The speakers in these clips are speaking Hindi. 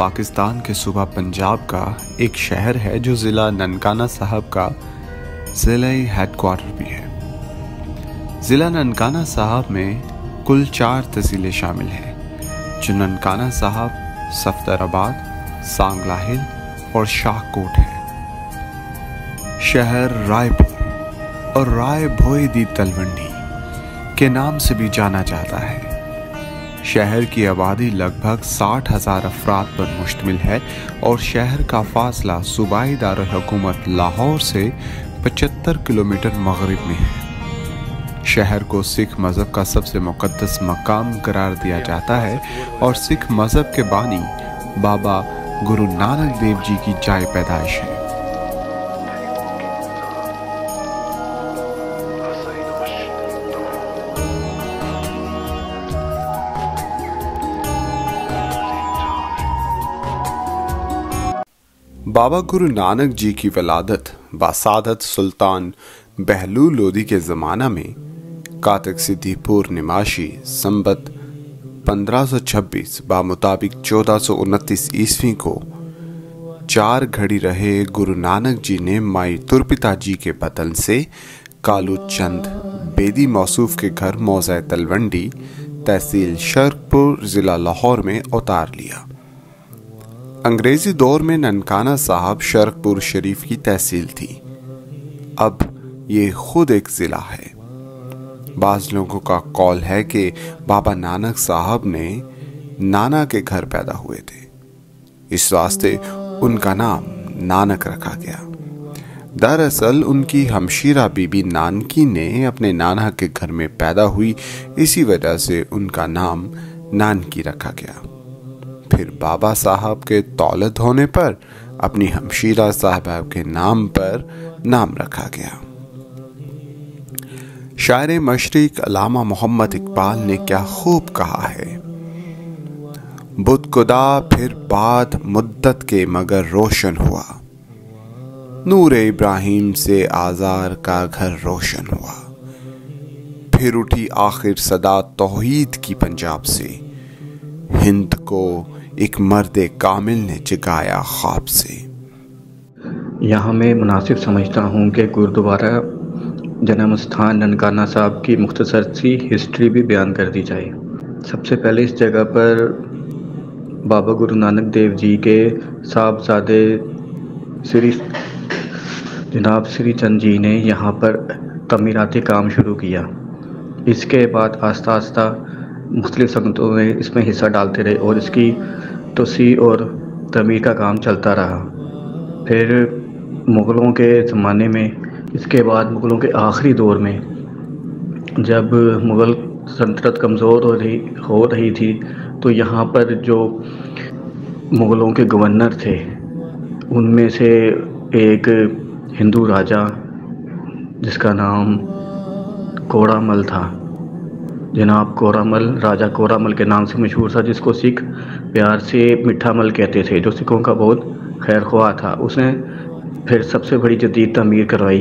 पाकिस्तान के सूबा पंजाब का एक शहर है जो ज़िला ननकाना साहब का ज़िला हेडक्वार्टर भी है। ज़िला ननकाना साहब में कुल 4 तहसीलें शामिल हैं, जो ननकाना साहब, सफदराबाद, सांगलाहिल और शाहकोट है। शहर रायपुर और राय भोई दी तलवंडी के नाम से भी जाना जाता है। शहर की आबादी लगभग 60,000 अफराद पर मुश्तमिल है और शहर का फासला सूबाई दारुल हुकूमत लाहौर से 75 किलोमीटर मगरिब में है। शहर को सिख मज़हब का सबसे मुक़द्दस मकाम करार दिया जाता है और सिख मज़हब के बानी बाबा गुरु नानक देव जी की जाए पैदाइश है। बाबा गुरु नानक जी की वलादत बासादत सुल्तान बहलूल लोदी के ज़माना में कातिक सिद्धी पूर्णिमाशी संबत 1526 बामुताबिक 1429 ईस्वी को 4 घड़ी रहे गुरु नानक जी ने माई तुरपिता जी के बदन से कालू चंद बेदी मौसूफ के घर मौज़ा तलवंडी तहसील शर्कपुर ज़िला लाहौर में उतार लिया। अंग्रेजी दौर में ननकाना साहब शर्कपुर शरीफ की तहसील थी। अब ये खुद एक ज़िला है। बाज़ लोगों का कौल है कि बाबा नानक साहब ने नाना के घर पैदा हुए थे, इस वास्ते उनका नाम नानक रखा गया। दरअसल उनकी हमशीरा बीबी नानकी ने अपने नाना के घर में पैदा हुई, इसी वजह से उनका नाम नानकी रखा गया। फिर बाबा साहब के दौलत होने पर अपनी हमशीरा साहबा के नाम पर नाम रखा गया। शायर मशरिक अल्लामा मोहम्मद इकबाल ने क्या खूब कहा है, बुत खुदा फिर बाद मुद्दत के मगर रोशन हुआ, नूर इब्राहिम से आजार का घर रोशन हुआ। फिर उठी आखिर सदा तौहीद की पंजाब से, हिंद को एक मर्द कामिल ने जगाया ख्वाब से। यहाँ मैं मुनासिब समझता हूँ कि गुरुद्वारा जन्म स्थान ननकाना साहब की मुख्तसर सी हिस्ट्री भी बयान कर दी जाए। सबसे पहले इस जगह पर बाबा गुरु नानक देव जी के साहबजादे श्री जनाब श्री चंद जी ने यहाँ पर तमीराती काम शुरू किया। इसके बाद आस्ता आस्ता मुख्तलिफ संगतों में इसमें हिस्सा डालते रहे और इसकी तोसी और तमीर का काम चलता रहा। फिर मुग़लों के ज़माने में, इसके बाद मुग़लों के आखिरी दौर में जब मुग़ल सल्तनत कमज़ोर हो रही थी तो यहाँ पर जो मुग़लों के गवर्नर थे उनमें से एक हिंदू राजा जिसका नाम कोरामल था, जनाब कोरामल, राजा कोरामल के नाम से मशहूर था, जिसको सिख प्यार से मिठा मल कहते थे, जो सिखों का बहुत खैर ख्वाह था। उसने फिर सबसे बड़ी जदीद तमीर करवाई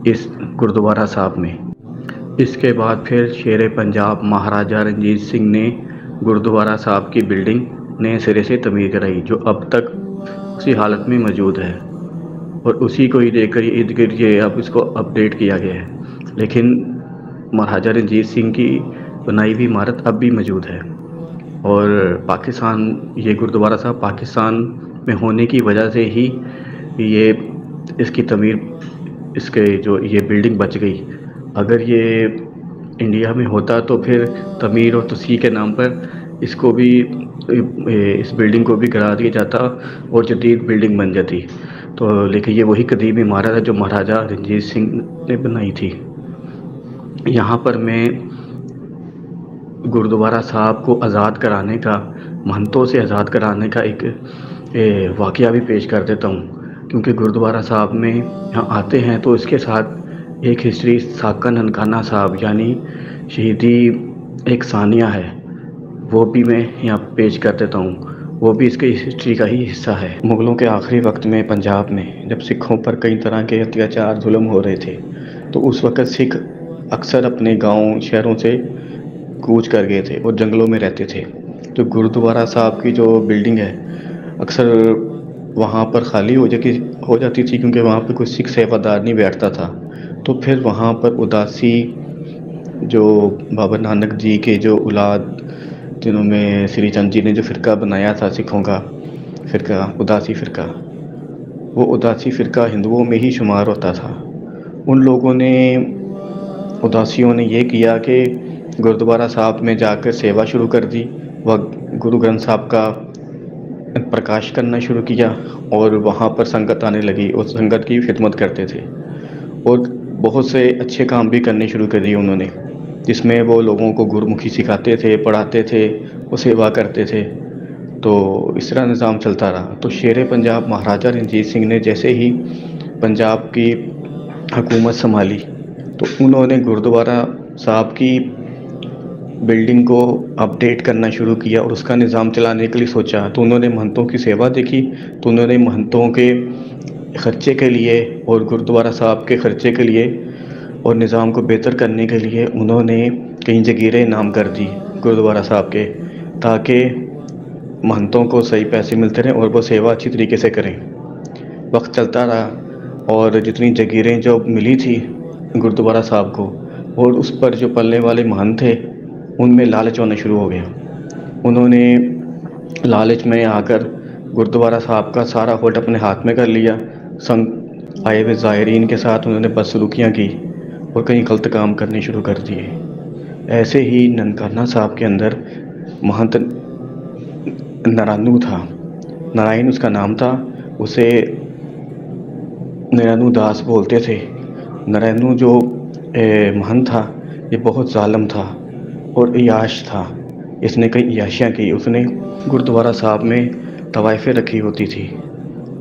इस गुरुद्वारा साहब में। इसके बाद फिर शेर पंजाब महाराजा रणजीत सिंह ने गुरुद्वारा साहब की बिल्डिंग नए सिरे से तमीर कराई, जो अब तक उसी हालत में मौजूद है और उसी को ही देखकर इर्द गिर्द ये अब इसको अपडेट किया गया है। लेकिन महाराजा रणजीत सिंह की बनाई हुई इमारत अब भी मौजूद है और पाकिस्तान, ये गुरुद्वारा साहब पाकिस्तान में होने की वजह से ही ये इसकी तमीर, इसके जो ये बिल्डिंग बच गई। अगर ये इंडिया में होता तो फिर तमीर और तसी के नाम पर इसको भी, इस बिल्डिंग को भी गिरा दिया जाता और जदीद बिल्डिंग बन जाती। तो लेकिन ये वही कदीम इमारत है जो महाराजा रणजीत सिंह ने बनाई थी। यहाँ पर मैं गुरुद्वारा साहब को आज़ाद कराने का, महंतों से आज़ाद कराने का एक वाक़या भी पेश कर देता हूँ, क्योंकि गुरुद्वारा साहब में यहाँ आते हैं तो इसके साथ एक हिस्ट्री साका ननकाना साहब यानी शहीदी एक सानिया है, वो भी मैं यहाँ पेश कर देता हूँ। वो भी इसके हिस्ट्री का ही हिस्सा है। मुग़लों के आखिरी वक्त में पंजाब में जब सिखों पर कई तरह के अत्याचार जुल्म हो रहे थे तो उस वक़्त सिख अक्सर अपने गांव शहरों से कूच कर गए थे और जंगलों में रहते थे। तो गुरुद्वारा साहब की जो बिल्डिंग है अक्सर वहाँ पर खाली हो जाती थी, क्योंकि वहाँ पे कोई सिख सेवादार नहीं बैठता था। तो फिर वहाँ पर उदासी, जो बाबा नानक जी के जो औलाद, जिन्होंने श्री चंद जी ने जो फ़िरका बनाया था सिखों का फ़िरका, उदासी फ़िरका, वो उदासी फ़िरका हिंदुओं में ही शुमार होता था। उन लोगों ने, उदासियों ने ये किया कि गुरुद्वारा साहब में जाकर सेवा शुरू कर दी। वह गुरु ग्रंथ साहब का प्रकाश करना शुरू किया और वहाँ पर संगत आने लगी और संगत की खिदमत करते थे और बहुत से अच्छे काम भी करने शुरू कर दिए उन्होंने, जिसमें वो लोगों को गुरमुखी सिखाते थे, पढ़ाते थे, वो सेवा करते थे। तो इस तरह निज़ाम चलता रहा। तो शेर पंजाब महाराजा रणजीत सिंह ने जैसे ही पंजाब की हुकूमत संभाली, तो उन्होंने गुरुद्वारा साहब की बिल्डिंग को अपडेट करना शुरू किया और उसका निज़ाम चलाने के लिए सोचा। तो उन्होंने महंतों की सेवा देखी, तो उन्होंने महंतों के ख़र्चे के लिए और गुरुद्वारा साहब के ख़र्चे के लिए और निज़ाम को बेहतर करने के लिए उन्होंने कई जगीरें इनाम कर दी गुरुद्वारा साहब के, ताकि महंतों को सही पैसे मिलते रहें और वो सेवा अच्छी तरीके से करें। वक्त चलता रहा और जितनी जगीरें जो मिली थी गुरुद्वारा साहब को, और उस पर जो पलने वाले महंत थे, उनमें लालच होना शुरू हो गया। उन्होंने लालच में आकर गुरुद्वारा साहब का सारा होल्ड अपने हाथ में कर लिया। संग आए हुए ज़ायरीन के साथ उन्होंने बदसलूकियाँ की और कई गलत काम करने शुरू कर दिए। ऐसे ही ननकाना साहब के अंदर महंत नारायणु था, नारायण उसका नाम था, उसे नारायणु दास बोलते थे। नारायणु जो महंत था, ये बहुत जालिम था और इयाश था। इसने कई इयाशियाँ की। उसने गुरुद्वारा साहब में तवाइफ़ें रखी होती थी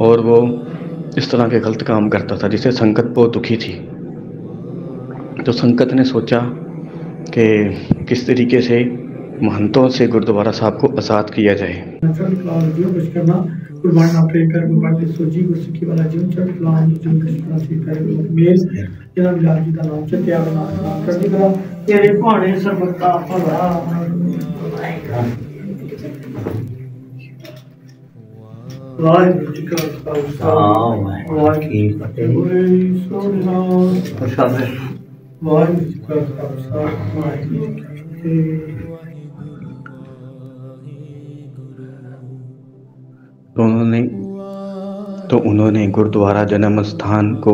और वो इस तरह के गलत काम करता था, जिससे संगत बहुत दुखी थी। तो संगत ने सोचा कि किस तरीके से महंतों से गुरुद्वारा साहब को आज़ाद किया जाए। ਵਾਹਿਗੁਰੂ ਜੀ ਕਾ ਖਾਲਸਾ ਵਾਹਿਗੁਰੂ ਜੀ ਕੀ ਫਤਿਹ। ਵਾਹਿਗੁਰੂ ਜੀ ਕਾ ਖਾਲਸਾ ਵਾਹਿਗੁਰੂ ਜੀ ਕੀ ਫਤਿਹ। तो उन्होंने गुरुद्वारा जन्म स्थान को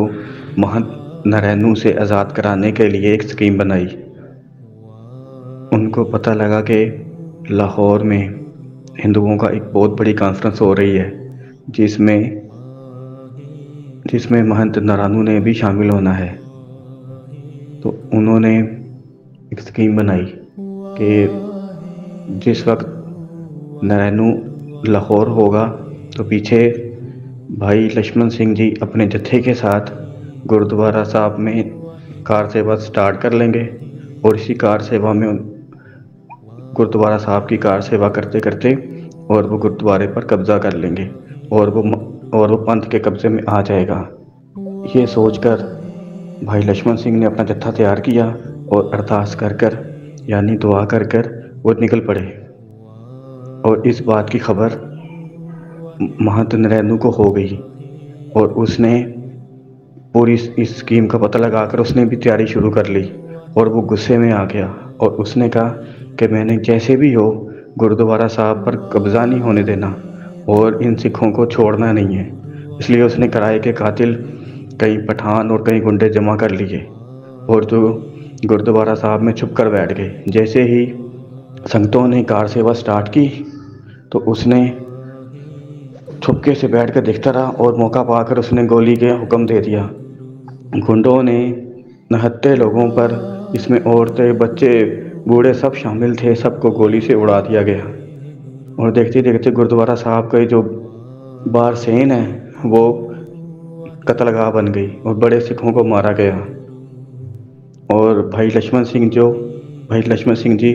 महंत नारायणु से आज़ाद कराने के लिए एक स्कीम बनाई। उनको पता लगा कि लाहौर में हिंदुओं का एक बहुत बड़ी कॉन्फ्रेंस हो रही है, जिसमें महंत नारायणु ने भी शामिल होना है। तो उन्होंने एक स्कीम बनाई कि जिस वक्त नारायणु लाहौर होगा, तो पीछे भाई लक्ष्मण सिंह जी अपने जत्थे के साथ गुरुद्वारा साहब में कार सेवा स्टार्ट कर लेंगे और इसी कार सेवा में गुरुद्वारा साहब की कार सेवा करते करते और वो गुरुद्वारे पर कब्ज़ा कर लेंगे और वो पंथ के कब्ज़े में आ जाएगा। ये सोचकर भाई लक्ष्मण सिंह ने अपना जत्था तैयार किया और अरदास कर यानी दुआ कर वो निकल पड़े। और इस बात की खबर महंत नारायणु को हो गई और उसने पूरी इस स्कीम का पता लगाकर उसने भी तैयारी शुरू कर ली और वो गुस्से में आ गया और उसने कहा कि मैंने जैसे भी हो गुरुद्वारा साहब पर कब्ज़ा नहीं होने देना और इन सिखों को छोड़ना नहीं है। इसलिए उसने किराए के कातिल कई पठान और कई गुंडे जमा कर लिए और जो गुरुद्वारा साहब में छुप कर बैठ गए। जैसे ही संगतों ने कार सेवा स्टार्ट की, तो उसने छुपके से बैठ कर देखता रहा और मौका पाकर उसने गोली के हुक्म दे दिया। गुंडों ने 69 लोगों पर, इसमें औरतें, बच्चे, बूढ़े सब शामिल थे, सबको गोली से उड़ा दिया गया। और देखते देखते गुरुद्वारा साहब का जो बार सेन है वो कत्लगाह बन गई और बड़े सिखों को मारा गया। और भाई लक्ष्मण सिंह जी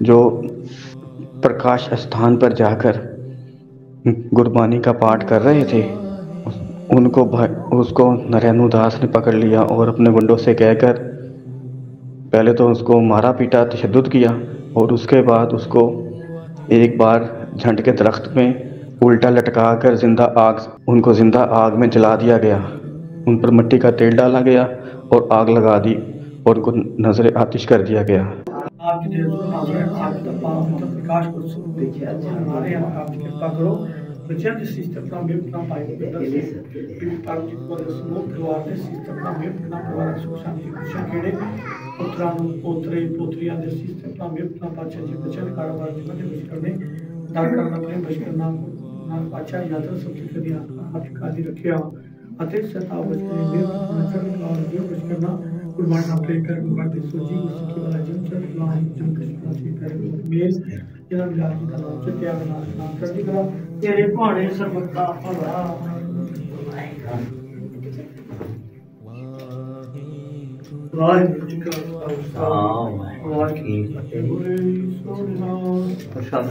जो प्रकाश स्थान पर जाकर गुरबानी का पाठ कर रहे थे, उसको नारायणु दास ने पकड़ लिया और अपने गुंडों से कहकर पहले तो उसको मारा पीटा, तशद्दुद किया और उसके बाद उसको एक बार झंड के दरख्त में उल्टा लटका कर उनको जिंदा आग में जला दिया गया। उन पर मिट्टी का तेल डाला गया और आग लगा दी और उनको नजर आतिश कर दिया गया। आपकी जरूर हाजिर है, आपकी तो पाँव में तो प्रकाश को देखिए हमारे यहाँ आपकी कृपा करो बच्चों के सिस्टम में अपना पाए पार्वती को समूह परिवार ने सिस्टम में अपना परिवार सुख शांति खुशियां खेड़े पुत्रानु पोत्रे पोत्रियां ने सिस्टम में अपना पाचा जी बचन कारोबार जीवन में कुछ करने दान करना अपने बचकर नाम पाचा यात्रा सबसे कभी आपकी काजी रखे अतिथ सता बचकर में नजर और जो कुछ करना कुर्बान अपने कर बढ़ते सोची उसकी वाला जीवन चल रहा है जब कृष्ण से कर मेल जन्म जाति का नाम से त्याग नाम कर दी करा तेरे भाणे सर्वता भला वाहिगुरू जी का खालसा वाहिगुरू जी की फतेह प्रसाद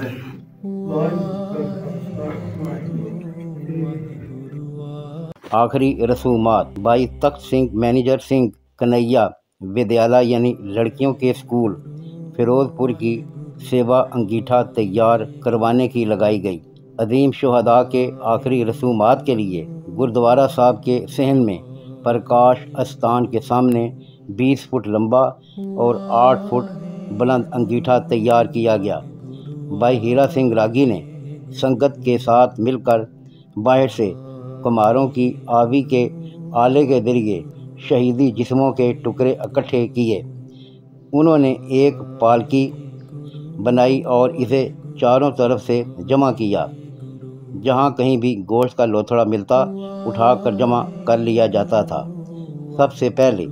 आखिरी रसूमात भाई तख्त सिंह मैनेजर सिंह कन्हैया विद्यालय यानी लड़कियों के स्कूल फिरोजपुर की सेवा अंगीठा तैयार करवाने की लगाई गई। अदीम शुहदा के आखिरी रसूमात के लिए गुरुद्वारा साहब के सहन में प्रकाश अस्थान के सामने 20 फुट लंबा और 8 फुट बुलंद अंगीठा तैयार किया गया। भाई हीरा सिंह रागी ने संगत के साथ मिलकर बाहर से कुम्हारों की आवी के आले के जरिए शहीदी जिस्मों के टुकड़े इकट्ठे किए। उन्होंने एक पालकी बनाई और इसे चारों तरफ से जमा किया। जहां कहीं भी गोश्त का लोथड़ा मिलता उठाकर जमा कर लिया जाता था। सबसे पहले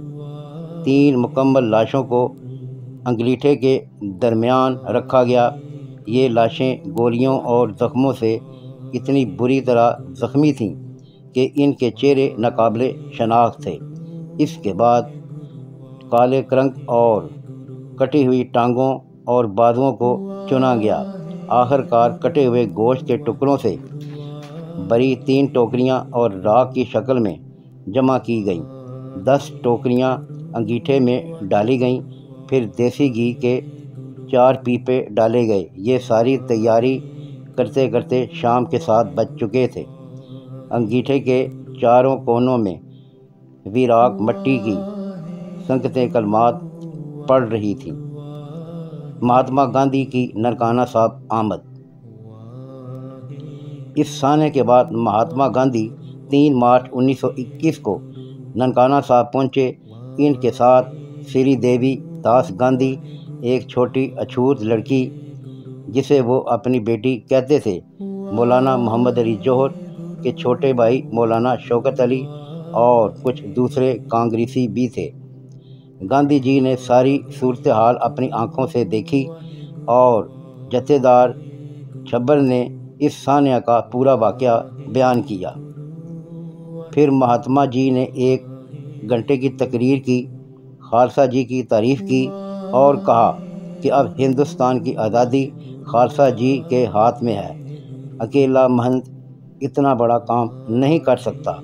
3 मुकम्मल लाशों को अंगीठे के दरमियान रखा गया। ये लाशें गोलियों और ज़ख्मों से इतनी बुरी तरह ज़ख्मी थीं कि इनके चेहरे नाकाबिले शनाख्त थे। इसके बाद काले क्रंक और कटी हुई टांगों और बाजुओं को चुना गया। आखिरकार कटे हुए गोश्त के टुकड़ों से बड़ी 3 टोकरियां और राख की शक्ल में जमा की गईं। 10 टोकरियां अंगीठे में डाली गईं, फिर देसी घी के 4 पीपे डाले गए। ये सारी तैयारी करते करते शाम के 7 बज चुके थे। अंगीठे के चारों कोनों में विराग मट्टी की संगतें कलमात पढ़ रही थीं। महात्मा गांधी की ननकाना साहब आमद। इस साने के बाद महात्मा गांधी 3 मार्च 1921 को ननकाना साहब पहुँचे। इनके साथ श्री देवी दास गांधी, एक छोटी अछूत लड़की जिसे वो अपनी बेटी कहते थे, मौलाना मोहम्मद अली जौहर के छोटे भाई मौलाना शौकत अली और कुछ दूसरे कांग्रेसी भी थे। गांधी जी ने सारी सूरत हाल अपनी आंखों से देखी और जथेदार छब्बर ने इस सान्या का पूरा वाक़या बयान किया। फिर महात्मा जी ने 1 घंटे की तकरीर की, खालसा जी की तारीफ़ की और कहा कि अब हिंदुस्तान की आज़ादी खालसा जी के हाथ में है। अकेला महंत इतना बड़ा काम नहीं कर सकता,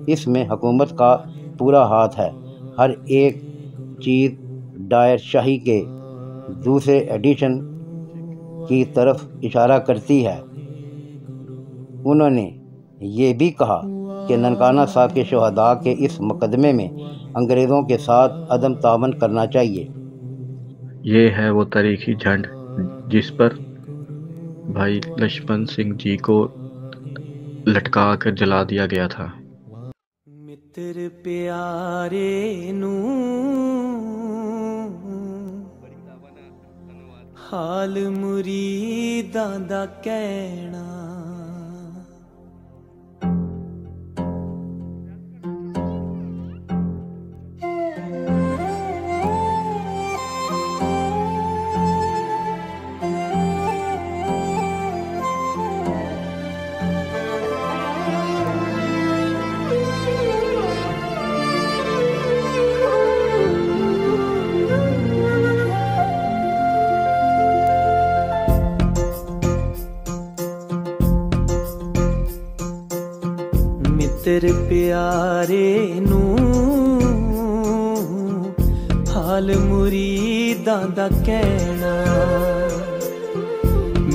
इसमें हुकूमत का पूरा हाथ है। हर एक चीज़ डायर शाही के दूसरे एडिशन की तरफ इशारा करती है। उन्होंने ये भी कहा कि ननकाना साहब के शहदा के इस मुकदमे में अंग्रेज़ों के साथ अदम तावन करना चाहिए। ये है वो तारीखी झंड जिस पर भाई लक्ष्मण सिंह जी को लटका कर जला दिया गया था। मित्र प्यारे नू हाल मुरीदां दा कहना, मित्र प्यारे नू हाल मुरीदां दा कहना,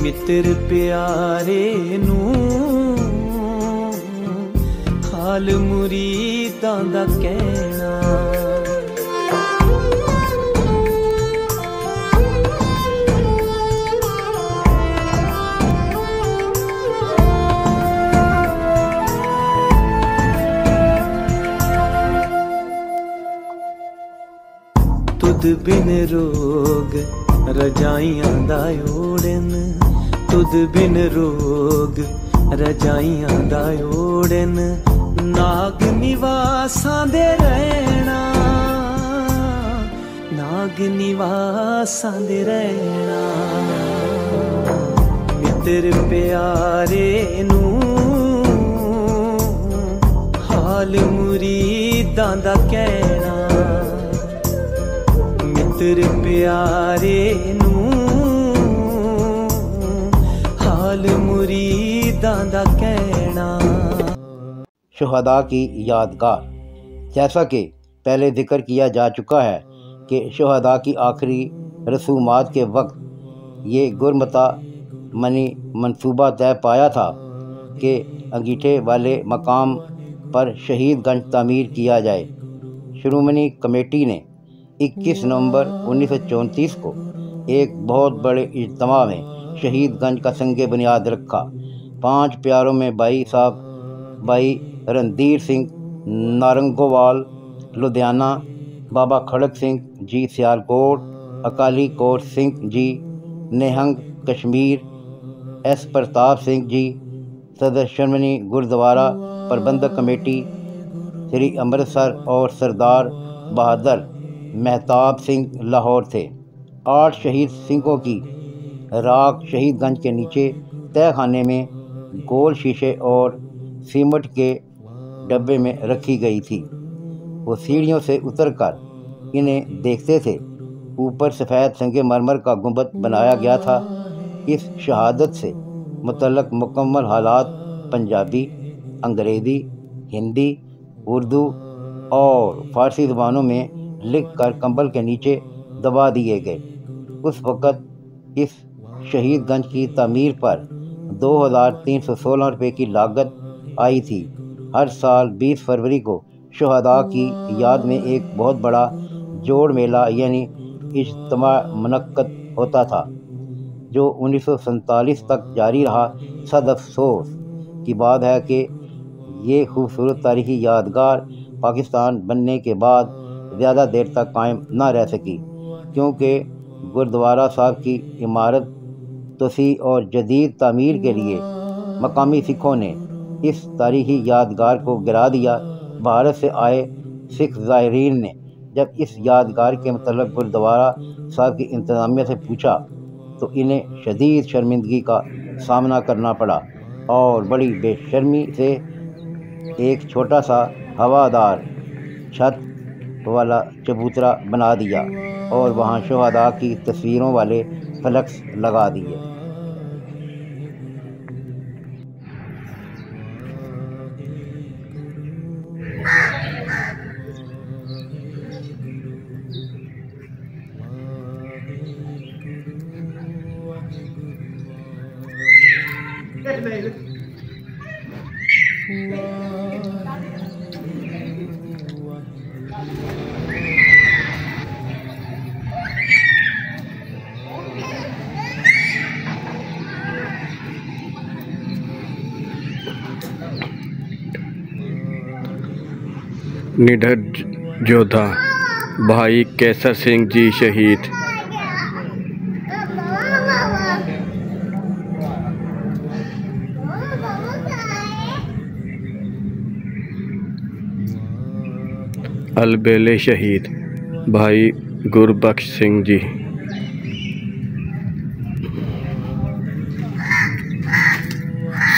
मित्र प्यारे नू हाल मुरीदां दा कहना। तुद बिन रोग रजाइयां दा ओड़न, तुद बिन रोग रजाइयां दा ओड़न, नाग निवासां दे रहना, नाग निवासां दे रहना। मित्र प्यारे नू हाल मुरीदां दा कहना। मित्र प्यारे नू हाल मुरीदां दा कहना। शुहदा की यादगार। जैसा कि पहले जिक्र किया जा चुका है कि शुहदा की आखिरी रसूमात के वक्त ये गुरमता मनी मंसूबा तय पाया था कि अंगीठे वाले मकाम पर शहीदगंज तामीर किया जाए। शिरोमणि कमेटी ने 21 नवंबर 1934 को एक बहुत बड़े इज्तिमा में शहीदगंज का संगे बुनियाद रखा। 5 प्यारों में भाई साहब भाई रणधीर सिंह नारंगोवाल लुधियाना, बाबा खड़क सिंह जी सियालकोट, अकाली कोट सिंह जी निहंग कश्मीर, एस प्रताप सिंह जी सदर शिरोमणि गुरुद्वारा प्रबंधक कमेटी श्री अमृतसर और सरदार बहादुर मेहताब सिंह लाहौर थे। 8 शहीद सिंहों की राख शहीदगंज के नीचे तहखाने में गोल शीशे और सीमेंट के डब्बे में रखी गई थी। वो सीढ़ियों से उतरकर इन्हें देखते थे। ऊपर सफ़ेद संगमरमर का गुंबद बनाया गया था। इस शहादत से मुतल्लक मुकम्मल हालात पंजाबी, अंग्रेज़ी, हिंदी, उर्दू और फ़ारसी ज़बानों में लिख कर कंबल के नीचे दबा दिए गए। उस वक़्त इस शहीदगंज की तामीर पर 2316 रुपये की लागत आई थी। हर साल 20 फरवरी को शुहदा की याद में एक बहुत बड़ा जोड़ मेला यानी इज्तिमा मुनक्कद होता था, जो 1947 तक जारी रहा। सद अफसोस की बात है कि ये खूबसूरत तारीखी यादगार पाकिस्तान बनने के बाद ज़्यादा देर तक कायम ना रह सकी, क्योंकि गुरुद्वारा साहब की इमारत तोसी और जदीद तामीर के लिए मकामी सिखों ने इस तारीखी यादगार को गिरा दिया। भारत से आए सिख ज़ायरीन ने जब इस यादगार के मतलब गुरुद्वारा साहब की इंतज़ामिया से पूछा तो इन्हें शदीद शर्मिंदगी का सामना करना पड़ा और बड़ी बेशर्मी से एक छोटा सा हवादार छत वाला चबूतरा बना दिया और वहाँ शुहदा की तस्वीरों वाले फ्लैक्स लगा दिए। निडर योद्धा भाई केसर सिंह जी शहीद। अलबेले शहीद भाई गुरबख्श सिंह जी।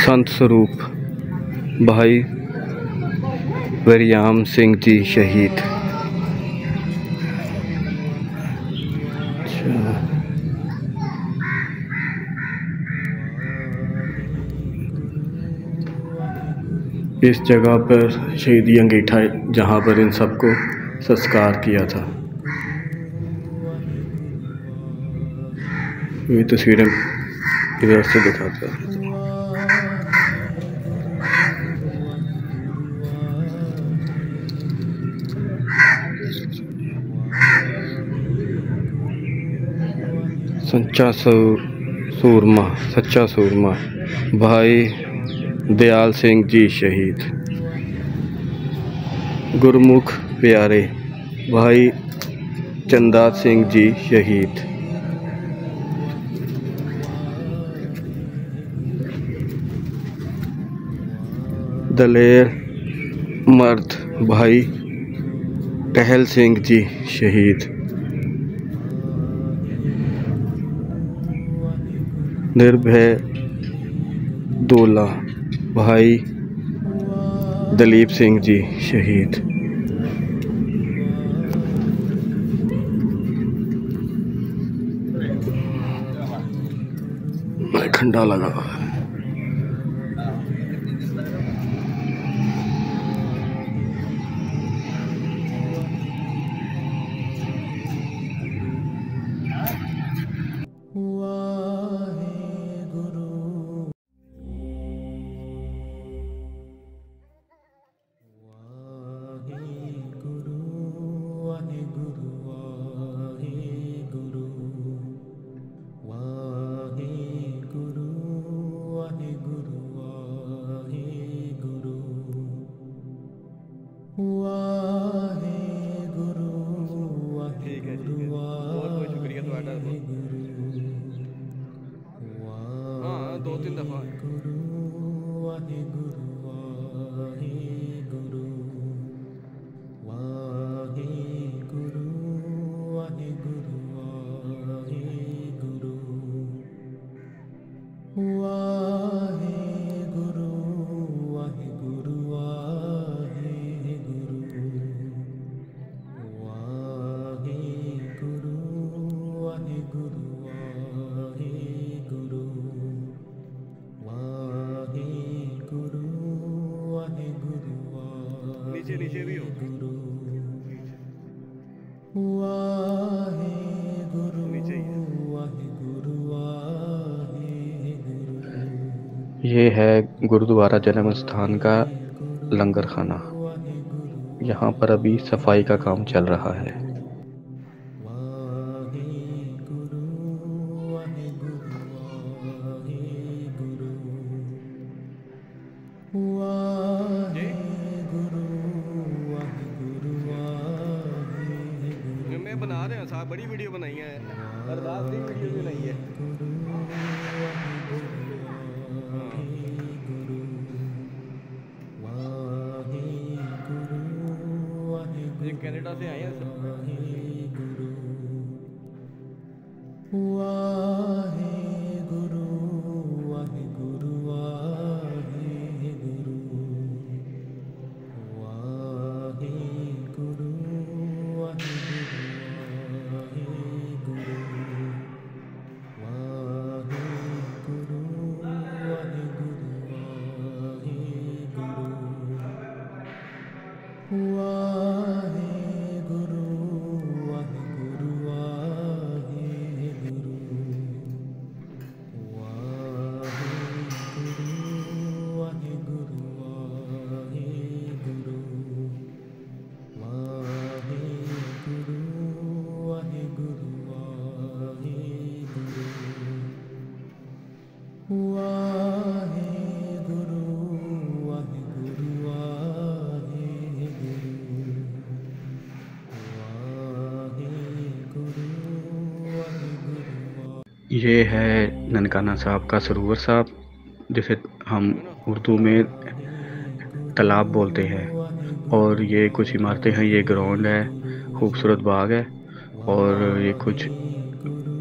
संत स्वरूप भाई वरियाम सिंह जी शहीद। इस जगह पर शहीदी अंगीठा है जहाँ पर इन सबको संस्कार किया था। ये तस्वीरें इधर से दिखाते हैं। सच्चा सूरमा भाई दयाल सिंह जी शहीद। गुरमुख प्यारे भाई चंदा सिंह जी शहीद। दलेर मर्द भाई टहल सिंह जी शहीद। निर्भय दोला भाई दलीप सिंह जी शहीद। खंडा लगा हुआ है। नीचे भी हो नीचे ही है। ये है गुरुद्वारा जन्म स्थान का लंगर खाना। यहाँ पर अभी सफाई का काम चल रहा है। मैं बना रहे हैं साहब, बड़ी वीडियो बनाई है, अरदास की वीडियो भी बनाई है। ये कनाडा से आए हैं सब। ये है ननकाना साहब का सरोवर साहब, जिसे हम उर्दू में तालाब बोलते हैं। और ये कुछ इमारतें हैं, ये ग्राउंड है, खूबसूरत बाग है। और ये कुछ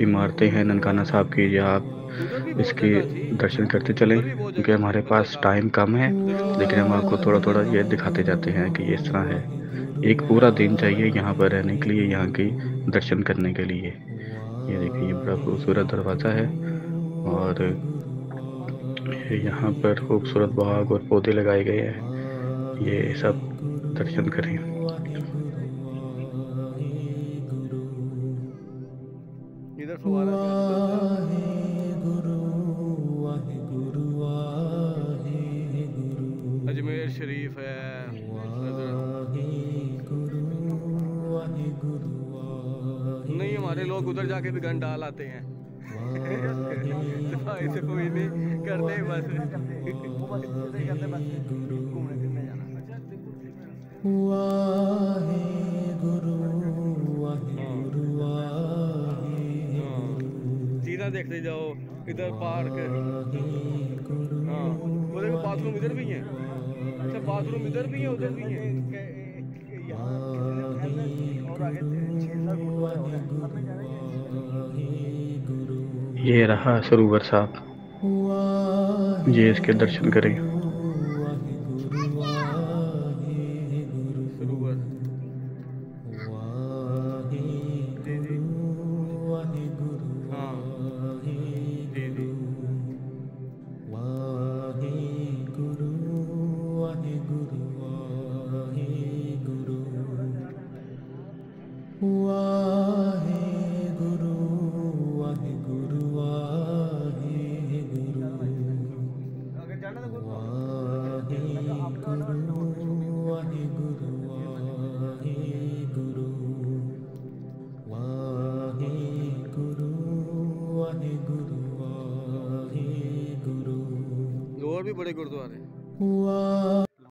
इमारतें हैं ननकाना साहब की, जो आप इसके दर्शन करते चलें, क्योंकि हमारे पास टाइम कम है। लेकिन हम आपको थोड़ा थोड़ा ये दिखाते जाते हैं कि ये इस तरह है। एक पूरा दिन चाहिए यहाँ पर रहने के लिए, यहाँ की दर्शन करने के लिए। ये देखिए, ये बड़ा खूबसूरत दरवाज़ा है और यहाँ पर खूबसूरत बाग और पौधे लगाए गए हैं। ये सब दर्शन करें। इधर फुवारा लोग उधर जाके भी गन डाल आते हैं। सफाई से कोई नहीं करते बस घूमने फिरने जाना। चीज़ें देखते जाओ, इधर पार्क, हाँ उधर बाथरूम इधर भी हैं। अच्छा बाथरूम इधर भी है उधर भी है। और आगे 6-7 ये रहा सरोवर साहब, ये इसके दर्शन करें। सरोवर हाँ जी जी। और भी बड़े गुरुद्वारे